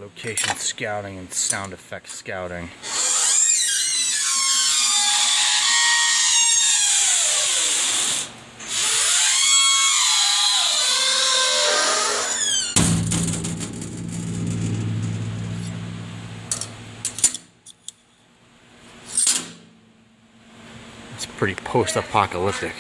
Location scouting and sound effect scouting. It's pretty post-apocalyptic.